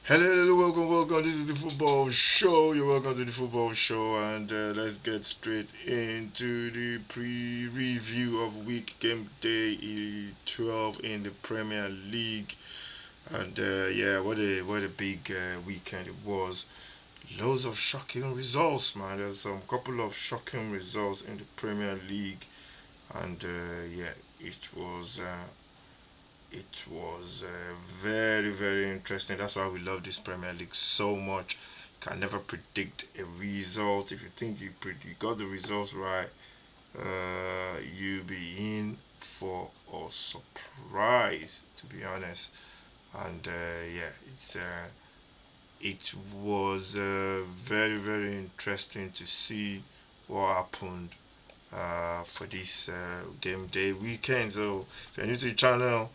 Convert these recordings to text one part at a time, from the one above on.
Hello, hello, welcome. This is the football show. You're welcome to the football show, and let's get straight into the pre-review of week game day 12 in the Premier League. And yeah, what a big weekend it was. Loads of shocking results, man. There's some couple of shocking results in the Premier League, and yeah, it was. Very, very interesting. That's why we love this Premier League so much. Can never predict a result. If you think you got the results right, you'll be in for a surprise. To be honest, and yeah, it was very, very interesting to see what happened for this game day weekend. So if you're new to the channel,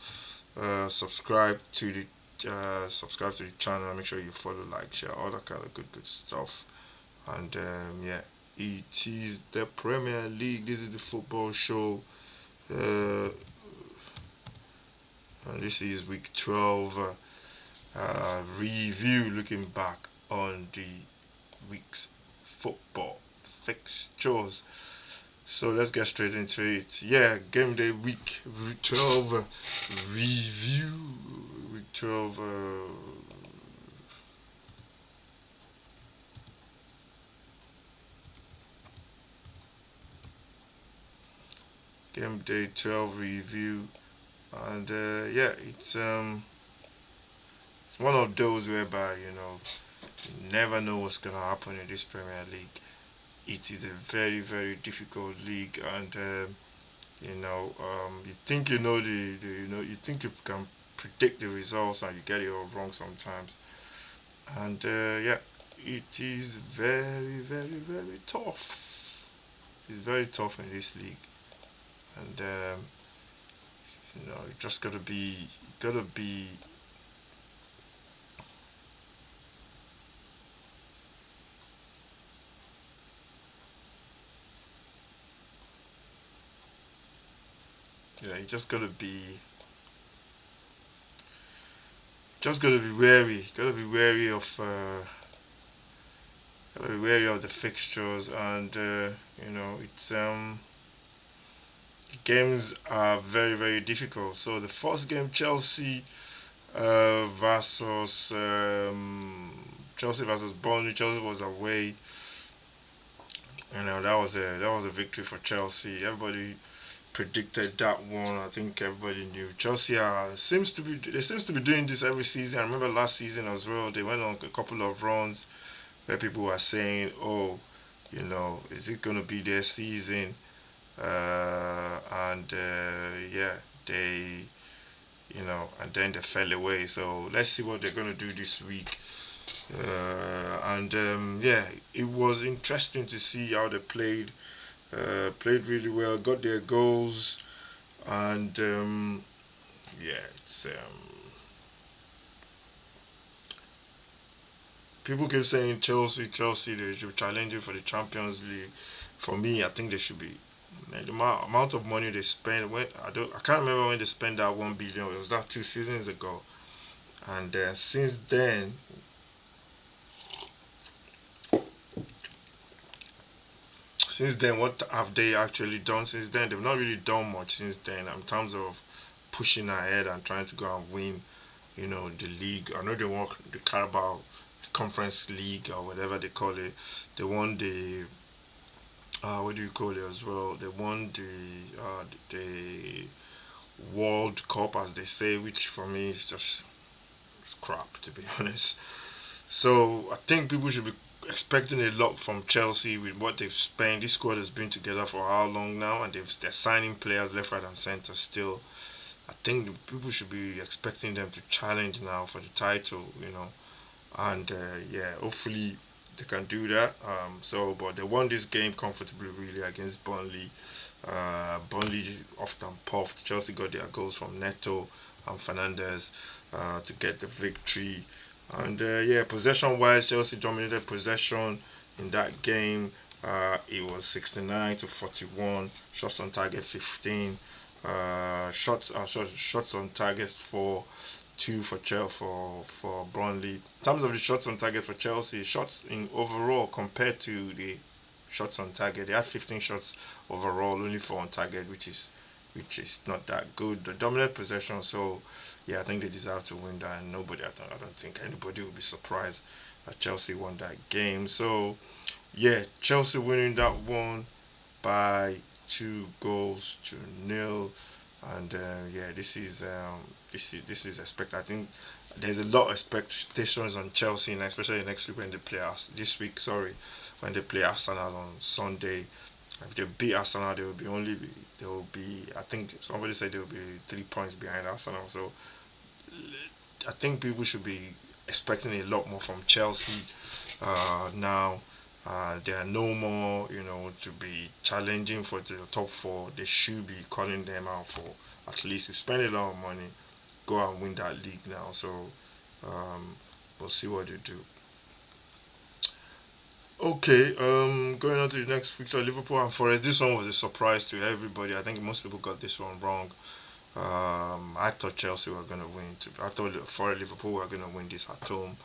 subscribe to the channel. Make sure you follow, like, share, all that kind of good stuff. And yeah, it is the Premier League. This is the football show, uh, and this is week 12 review. Looking back on the week's football fixtures. So let's get straight into it. Yeah, game day week 12 review. Week 12 game day 12 review. And yeah, it's one of those whereby you never know what's gonna happen in this Premier League. It is a very, very difficult league, and you think you know you think you can predict the results, and you get it all wrong sometimes. And yeah, it is very, very, very tough. It's very tough in this league, and you just gotta be. Yeah, you just gotta be wary. Gotta be wary of the fixtures, and it's the games are very, very difficult. So the first game, versus Chelsea versus Burnley. Chelsea was away. That was a victory for Chelsea. Everybody predicted that one. I think everybody knew Chelsea seems to be doing this every season. I remember last season as well. They went on a couple of runs where people were saying, "Oh, is it gonna be their season?" And yeah, and then they fell away. So let's see what they're gonna do this week. And yeah, it was interesting to see how they played. Played really well, got their goals, and yeah, it's people keep saying Chelsea, they should challenge you for the Champions League. For me, I think they should be. Man, the amount of money they spend, I can't remember when they spent that 1 billion. It was that 2 seasons ago, and since then, what have they actually done since then? They've not really done much since then in terms of pushing ahead and trying to go and win, the league. I know they won the Carabao Conference League or whatever they call it. They won the what do you call it as well? They won the World Cup, as they say, which for me is just crap, to be honest. So I think people should be expecting a lot from Chelsea with what they've spent. This squad has been together for how long now, and they're signing players left, right, and centre still. I think the people should be expecting them to challenge now for the title, and yeah, hopefully they can do that. But they won this game comfortably, really, against Burnley. Burnley often puffed. Chelsea got their goals from Neto and Fernandez to get the victory. And yeah, possession-wise, Chelsea dominated possession in that game. It was 69 to 41. Shots on target 15. Shots on target for two for Chelsea for Burnley. In terms of the shots on target for Chelsea, shots in overall compared to the shots on target, they had 15 shots overall, only four on target, which is not that good. The dominant possession, so yeah, I think they deserve to win that. And I don't think anybody will be surprised that Chelsea won that game. So yeah, Chelsea winning that one by 2 goals to nil, and yeah, this is expected. I think there's a lot of expectations on Chelsea, and especially next week when they play us this week. Sorry, when they play Arsenal on Sunday. If they beat Arsenal, they will be. I think somebody said they will be 3 points behind Arsenal. So I think people should be expecting a lot more from Chelsea now. They are no more, to be challenging for the top four. They should be calling them out for at least to spend a lot of money, go and win that league now. So um, we'll see what they do. Okay, going on to the next fixture, Liverpool and Forest. This one was a surprise to everybody. I think most people got this one wrong. I thought Chelsea were going to win. I thought for Liverpool were going to win this at home,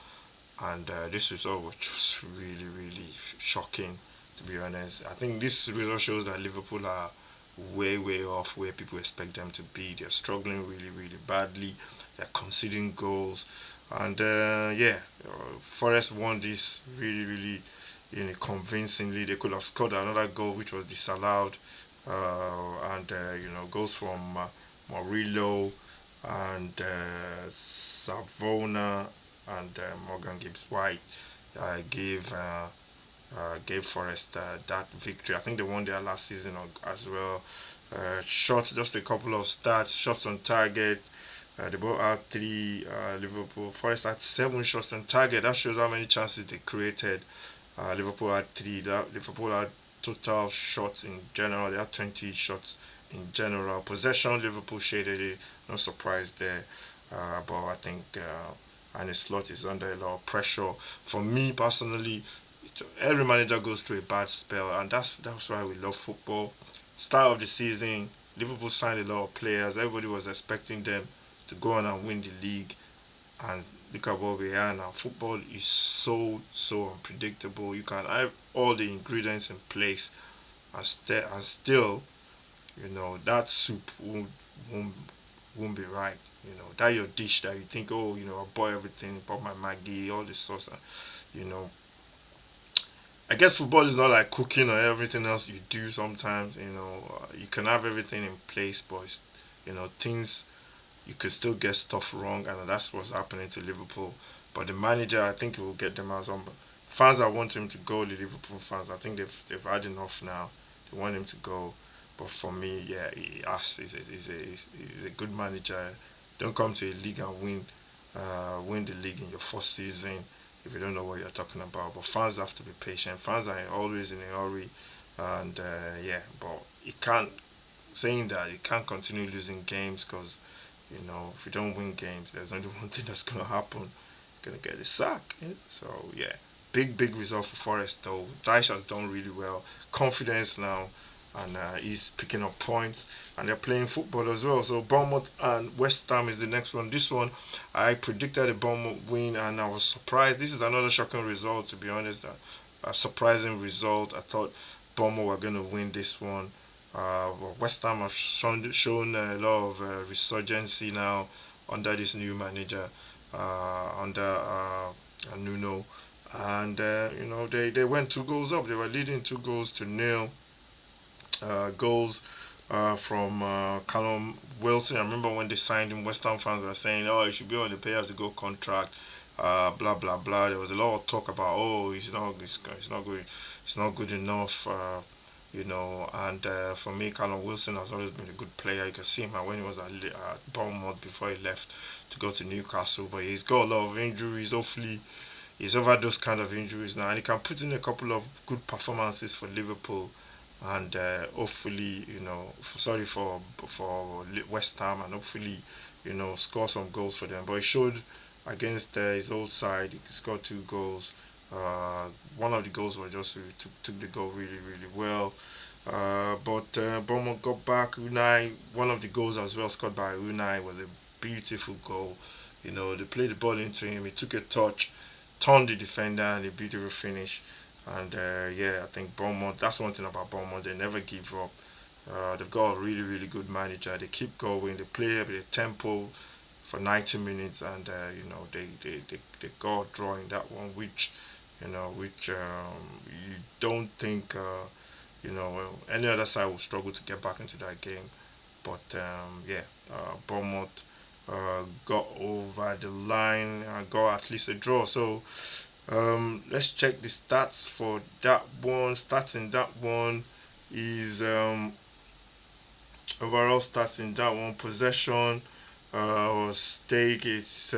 and this result was just really, really shocking. To be honest, I think this result shows that Liverpool are way, way off where people expect them to be. They're struggling really, really badly. They're conceding goals, and yeah, Forest won this really, really, convincingly. They could have scored another goal, which was disallowed, and goals from Murillo and Savona and Morgan Gibbs White gave gave Forest that victory. I think they won their last season as well. Shots, just a couple of stats. Shots on target. They both had three. Liverpool Forest had 7 shots on target. That shows how many chances they created. Liverpool had three. Liverpool had total shots in general. They had 20 shots in general. Possession, Liverpool shaded it. No surprise there. But I think Arne Slot is under a lot of pressure. For me personally, every manager goes through a bad spell, and that's why we love football. Start of the season, Liverpool signed a lot of players. Everybody was expecting them to go on and win the league, and look at what we are now. Football is so unpredictable. You can have all the ingredients in place, and still, that soup won't won't be right. That your dish that you think, oh, I boil everything, put my Maggi, all this sauce, you know. I guess football is not like cooking or everything else you do. Sometimes, you can have everything in place, but things you could still get stuff wrong, and that's what's happening to Liverpool. But the manager, I think, he will get them out. Some fans that want him to go, the Liverpool fans, I think they've had enough now. They want him to go. But for me, yeah, he's a good manager. Don't come to a league and win the league in your first season if you don't know what you're talking about. But fans have to be patient. Fans are always in a hurry, and yeah, but you can't saying that you can't continue losing games because if you don't win games, there's only one thing that's gonna happen. You're gonna get a sack. So yeah, big result for Forest though. Dyche has done really well. Confidence now, and he's picking up points, and they're playing football as well. So Bournemouth and West Ham is the next one. This one, I predicted a Bournemouth win, and I was surprised. This is another shocking result, to be honest. A surprising result. I thought Bournemouth were gonna win this one. Well, West Ham have shown a lot of resurgency now under this new manager, under Nuno, and they went 2 goals up. They were leading 2 goals to nil. Goals from Callum Wilson. I remember when they signed him, West Ham fans were saying, "Oh, he should be on the players to go contract." Blah blah blah. There was a lot of talk about, "Oh, he's not good enough." And for me, Callum Wilson has always been a good player. You can see him when he was at Bournemouth before he left to go to Newcastle. But he's got a lot of injuries. Hopefully, he's over those kind of injuries now, and he can put in a couple of good performances for Liverpool, and hopefully, sorry for West Ham, and hopefully, score some goals for them. But he showed against his old side, he scored 2 goals. One of the goals was just took the goal really really well. But Bournemouth got back. Unai, one of the goals as well scored by Unai was a beautiful goal. They played the ball into him. He took a touch, turned the defender, and a beautiful finish. And yeah, I think Bournemouth. That's one thing about Bournemouth. They never give up. They've got a really, really good manager. They keep going. They play with a tempo for 90 minutes, and they got a draw in that one, which you don't think any other side will struggle to get back into that game. But yeah, Bournemouth got over the line and got at least a draw. So let's check the stats for that one. Stats in that one is overall stats in that one. Possession or stake is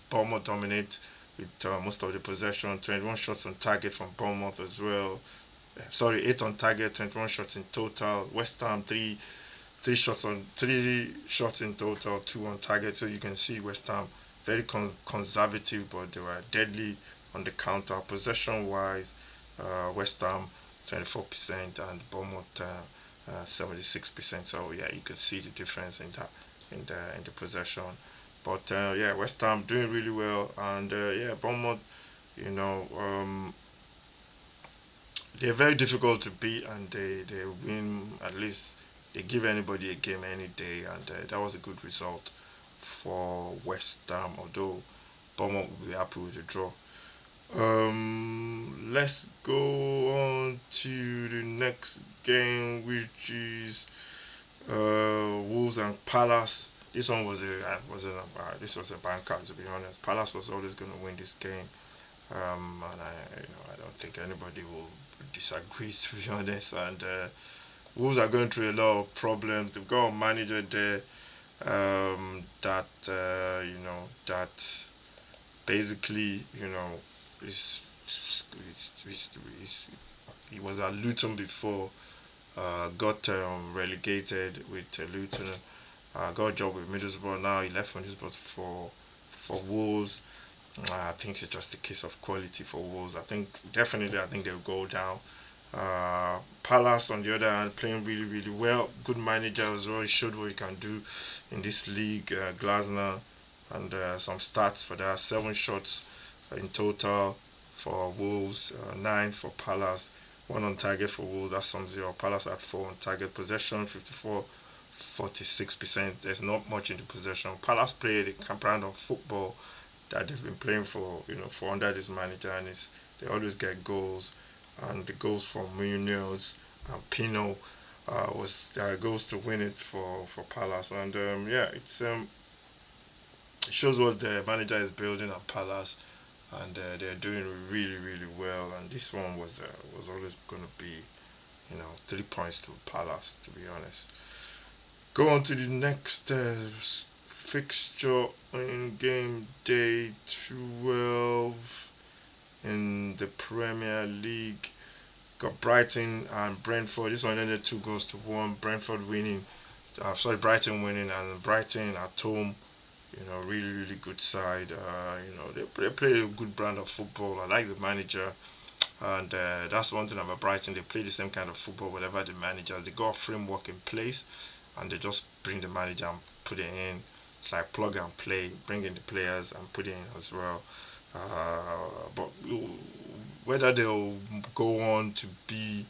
Bournemouth dominate with most of the possession. 21 shots on target from Bournemouth as well. Sorry, 8 on target, 21 shots in total. West Ham three shots in total, 2 on target. So you can see West Ham very conservative, but they were deadly on the counter. Possession wise, West Ham 24% and Bournemouth 76%. So yeah, you could see the difference in that in the possession. But yeah, West Ham doing really well, and yeah, Bournemouth, you know, they're very difficult to beat, and they win at least. They give anybody a game any day, and that was a good result for West Ham. Although Bournemouth will be happy with the draw. Let's go on to the next game, which is Wolves and Palace. This one this was a banker, to be honest. Palace was always going to win this game, and I don't think anybody will disagree, to be honest. And Wolves are going through a lot of problems. They've got a manager there that basically is, is he was at Luton before, got relegated with Luton, got a job with Middlesbrough. Now he left Middlesbrough for Wolves. I think it's just a case of quality for Wolves. I think they'll go down. Palace, on the other hand, playing really, really well. Good manager as well. He showed what he can do in this league. Glasner, and some stats for that: 7 shots in total for Wolves, 9 for Palace, 1 on target for Wolves. That sums it up. Palace had 4 on target. Possession 54, 46%. There's not much in the possession. Palace played a brand of football that they've been playing for under this manager, and they always get goals, and the goals from Munoz and Pino was goals to win it for Palace. And yeah, it shows what the manager is building at Palace, and they're doing really, really well. And this one was always going to be 3 points to Palace, to be honest. Go on to the next fixture in game day 12 in the Premier League. Got Brighton and Brentford. This one ended 2 goals to 1. Brentford winning. Brighton winning, and Brighton at home. Really, really good side. They play a good brand of football. I like the manager, and that's one thing about Brighton. They play the same kind of football, whatever the manager. They got a framework in place, and they just bring the manager and put it in. It's like plug and play, bring in the players and put it in as well. But whether they'll go on to be,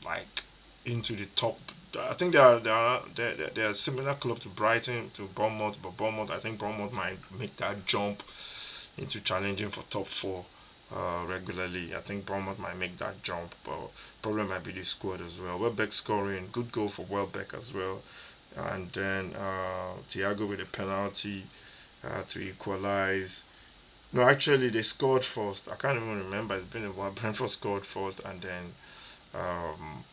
like into the top, I think they're a similar club to Brighton, to Bournemouth, but I think Bournemouth might make that jump into challenging for top four regularly. I think Bournemouth might make that jump, but problem might be the squad as well. Welbeck scoring, good goal for Welbeck as well, and then Thiago with a penalty to equalize. No, actually they scored first. I can't even remember. It's been a while. Brentford scored first, and then um,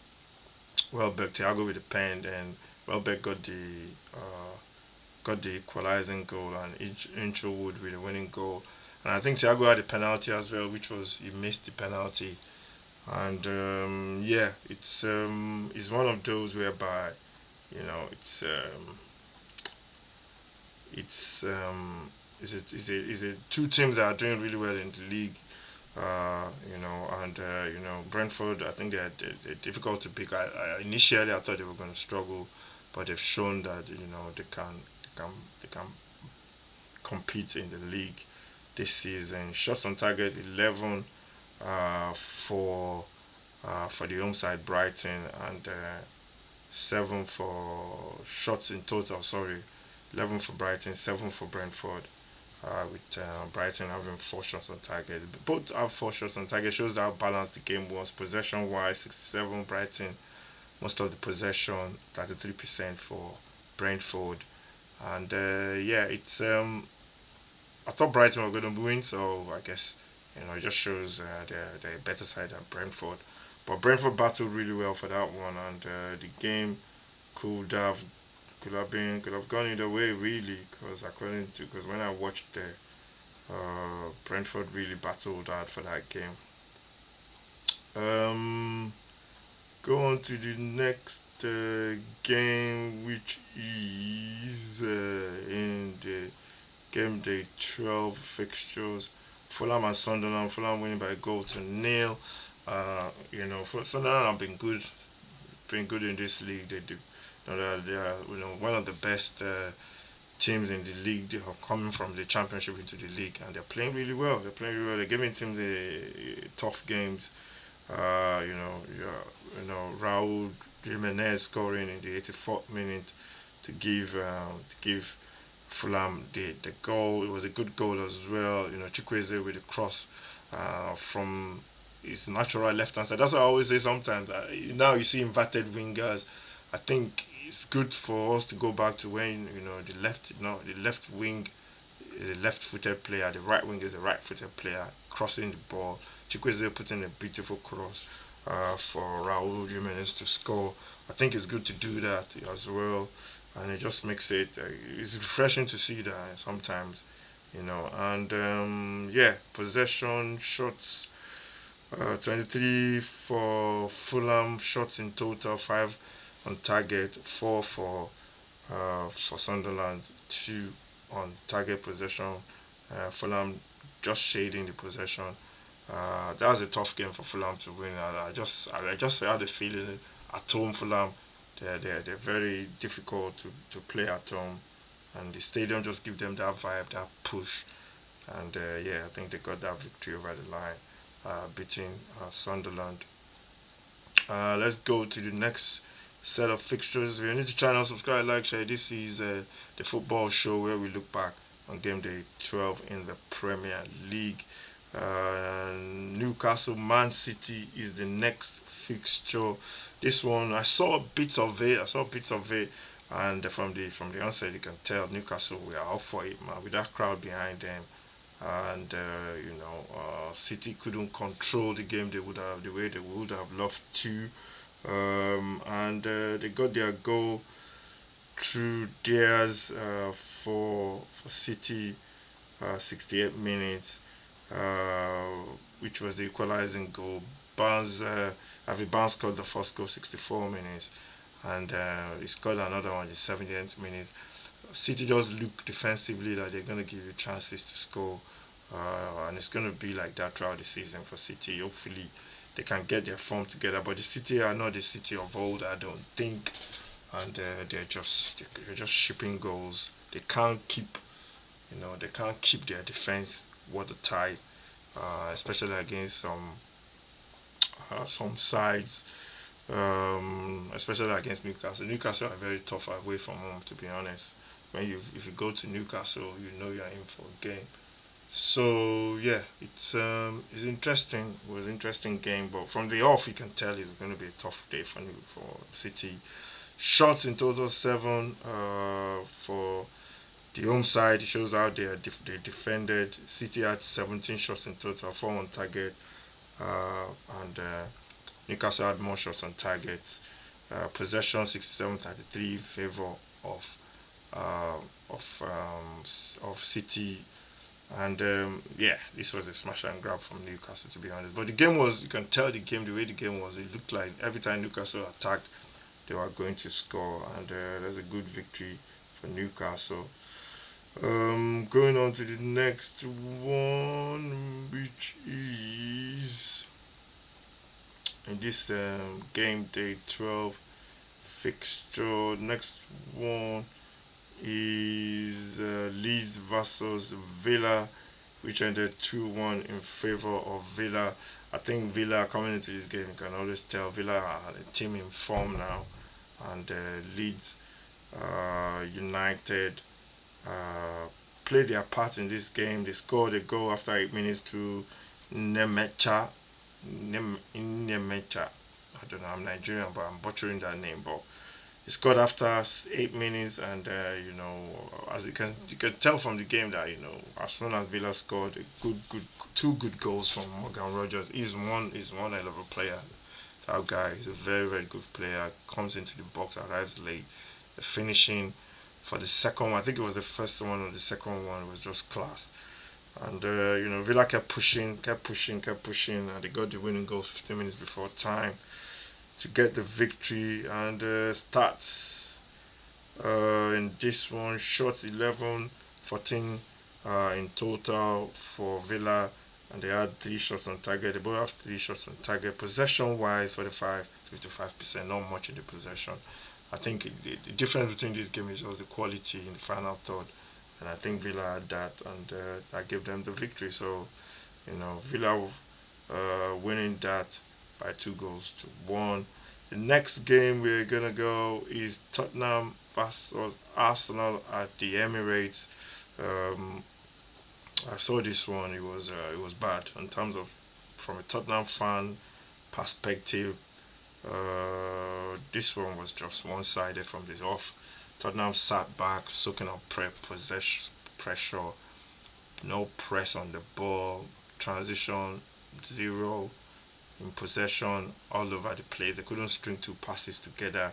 Welbeck, Thiago with the pen, and Welbeck got the equalizing goal, and Inchwood with the winning goal. And I think Thiago had a penalty as well, which was he missed the penalty. And yeah, it's one of those whereby it's is it two teams that are doing really well in the league. And Brentford. I think they're difficult to pick. Initially I thought they were going to struggle, but they've shown that they can compete in the league this season. Shots on target 11 for the home side Brighton, and 7 for shots in total. Sorry, 11 for Brighton, 7 for Brentford. With Brighton having 4 shots on target. Both have 4 shots on target. Shows how balanced the game was. Possession wise, 67 Brighton, most of the possession, 33% for Brentford. And yeah, it's I thought Brighton were going to win, so I guess it just shows they're a better side than Brentford. But Brentford battled really well for that one, and the game could have could have gone either way really, because when I watched the Brentford really battled hard for that game. Um, Go on to the next game, which is in the game day 12 fixtures. Fulham and Sunderland. Fulham winning by a goal to nil. For Sunderland have been good in this league. They are one of the best teams in the league. They are coming from the championship into the league, and they're playing really well. They're playing really well. They're giving teams tough games. Raul Jimenez scoring in the 84th minute to give Fulham the goal. It was a good goal as well. Chukwueze with a cross from his natural left hand side. That's what I always say sometimes. Now you see inverted wingers. I think it's good for us to go back to when the left wing is a left-footed player, the right wing is a right-footed player crossing the ball. Chukwueze putting a beautiful cross for Raul Jimenez to score. I think it's good to do that as well, and it just makes it's refreshing to see that sometimes. And yeah, possession shots 23 for Fulham, shots in total 5 on target, 4 for Sunderland, 2 on target possession. Fulham just shading the possession. That was a tough game for Fulham to win. I just had a feeling at home Fulham they're very difficult to play at home, and the stadium just gives them that vibe, that push, and yeah, I think they got that victory over the line, beating Sunderland. Let's go to the next set of fixtures. If you're new to the channel, subscribe, like, share. This is the football show where we look back on game day 12 in the Premier League. Newcastle Man City is the next fixture. This one I saw bits of it. And from the onset, you can tell Newcastle we are up for it, man. With that crowd behind them, and City couldn't control the game the way they would have loved to, and they got their goal through Diaz for City, 68 minutes, uh, which was the equalizing goal. Harvey Barnes scored the first goal 64 minutes, and he scored another one in the 78th minute. City just look defensively that they're going to give you chances to score, and it's going to be like that throughout the season for City. Hopefully, they can get their form together. But the City are not the City of old, I don't think, and they're just shipping goals. They can't keep their defense watertight, especially against some sides, especially against Newcastle. Newcastle are very tough away from home, to be honest. If you go to Newcastle, you know you're in for a game. So yeah, it's interesting. It was an interesting game, but from the off you can tell it's going to be a tough day for City. Shots in total 7 for the home side. It shows how they defended. City had 17 shots in total, 4 on target, and Newcastle had more shots on target. Possession 67-33 in favor of uh, of City, and yeah, this was a smash and grab from Newcastle, to be honest. But the game was, you can tell the way the game was. It looked like every time Newcastle attacked, they were going to score, and there's a good victory for Newcastle. Going on to the next one, which is in this game day 12 fixture. Next one is Leeds versus Villa, which ended 2-1 in favor of Villa. I think Villa coming into this game, you can always tell Villa are a team in form now, and Leeds United uh, played their part in this game. They scored a goal after 8 minutes to Nemecha. Nemecha. I don't know. I'm Nigerian, but I'm butchering that name. But he scored after 8 minutes, and as you can tell from the game that as soon as Villa scored a good two good goals from Morgan Rogers. He's one hell of a player. That guy is a very very good player. Comes into the box, arrives late. The finishing for the second one, I think it was the first one or the second one, was just class. And Villa kept pushing, kept pushing, kept pushing, and they got the winning goal 15 minutes before time to get the victory. And stats in this one: shots 11, 14 in total for Villa, and they had 3 shots on target. They both have 3 shots on target. Possession wise, 45, 55%, not much in the possession. I think the difference between this game is just the quality in the final third, and I think Villa had that, and that gave them the victory. So Villa winning that by 2 goals to 1. The next game we're gonna go is Tottenham versus Arsenal at the Emirates. Um, I saw this one. It was bad in terms of, from a Tottenham fan perspective. This one was just one-sided from the off. Tottenham sat back, soaking up possession pressure, no press on the ball, transition zero, in possession all over the place. They couldn't string 2 passes together.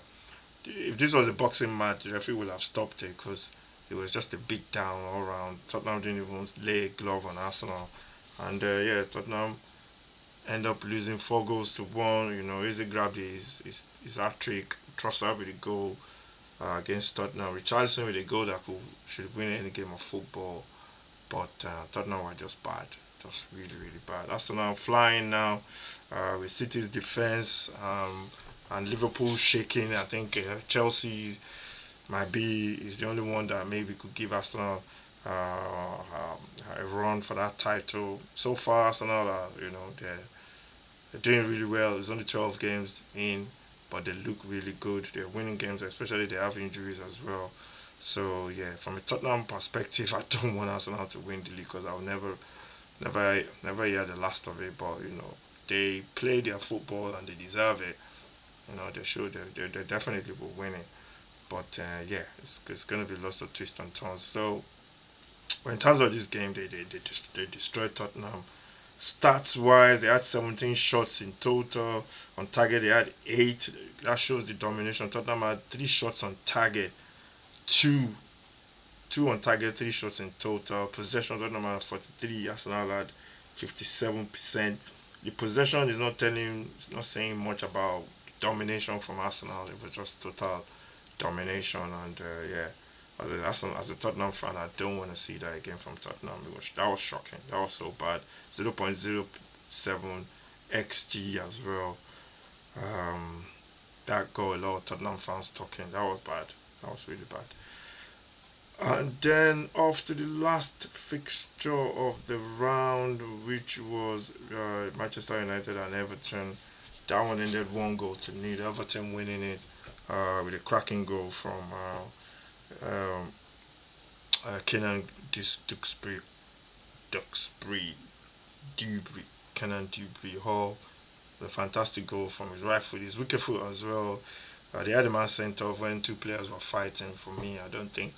If this was a boxing match, the referee would have stopped it because it was just a beat down all round. Tottenham didn't even lay a glove on Arsenal. And yeah, Tottenham end up losing 4 goals to 1. Easy grabbed his hat trick. Trossard with a goal against Tottenham. Richarlison with a goal that should win any game of football. But Tottenham were just bad, just really, really bad. Arsenal flying now with City's defense, and Liverpool shaking. I think Chelsea might be is the only one that maybe could give Arsenal a run for that title. So far, Arsenal are they're doing really well. It's only 12 games in, but they look really good. They're winning games, especially they have injuries as well. So yeah, from a Tottenham perspective, I don't want Arsenal to win the league because I'll never hear the last of it. But they play their football and they deserve it. They should. They definitely will win it. But yeah, it's going to be lots of twists and turns. So in terms of this game, they destroyed Tottenham. Stats wise, they had 17 shots in total. On target, they had 8. That shows the domination. Tottenham had 3 shots on target, two two on target, 3 shots in total. Possession, Tottenham had 43. Arsenal had 57%. The possession is not saying much about domination from Arsenal. It was just total domination, and yeah. As a Tottenham fan, I don't want to see that again from Tottenham. That was shocking. That was so bad. 0.07 xG as well. Um, that got a lot of Tottenham fans talking. That was bad. That was really bad. And then off to the last fixture of the round, which was Manchester United and Everton. That one ended 1 goal to 0. Everton winning it with a cracking goal from Kenan Duxbury, Duxbury, Dewberry, Kenan Dewberry Hall. A fantastic goal from his right foot, his wicked foot as well. They had a man sent off when 2 players were fighting. For me, I don't think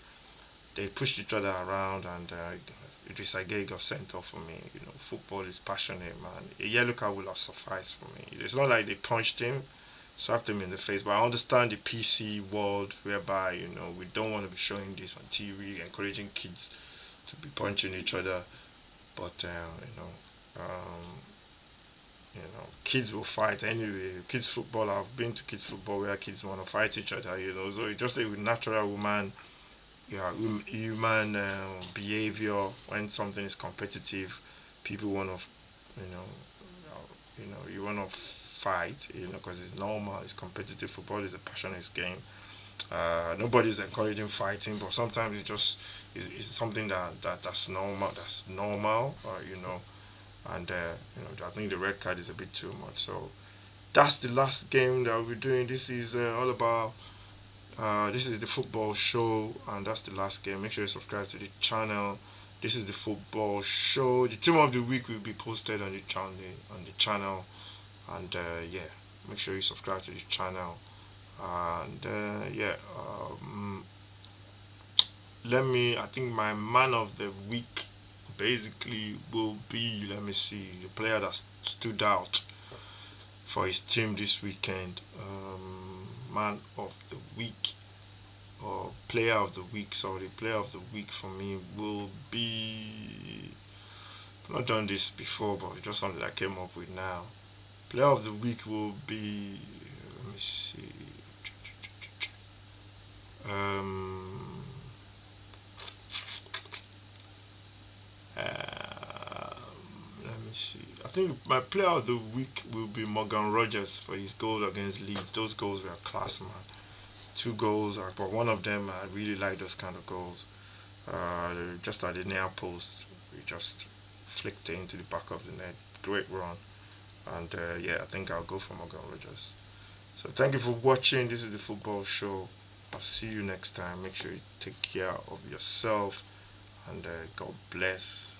they pushed each other around, and Idris Gueye got sent off for me. Football is passionate, man. A yellow card will have sufficed for me. It's not like they punched him, slapped him in the face, but I understand the PC world whereby we don't want to be showing this on TV, encouraging kids to be punching each other. But kids will fight anyway. Kids football, I've been to kids football where kids want to fight each other. So it's just a natural woman, yeah, human behavior. When something is competitive, people want to, you want to fight, because it's normal. It's competitive. Football is a passionate game, Nobody's encouraging fighting, but sometimes it just is something that's normal. That's normal, and I think the red card is a bit too much. So that's the last game that we're doing. This is all about. This is the football show, and that's the last game. Make sure you subscribe to the channel. This is the football show. The team of the week will be posted on the channel, and yeah, make sure you subscribe to the channel. And yeah, I think my man of the week basically will be, let me see, the player that stood out for his team this weekend. Man of the week, or player of the week, sorry, player of the week for me will be. I've not done this before, but it's just something I came up with now. Player of the week will be. Let me see. Um, uh, Let me see. I think my player of the week will be Morgan Rogers for his goal against Leeds. Those goals were class, man. Two goals, but one of them I really like those kind of goals. Just at the near post, we just flicked it into the back of the net. Great run, and yeah, I think I'll go for Morgan Rogers. So thank you for watching. This is the football show. I'll see you next time. Make sure you take care of yourself, and God bless.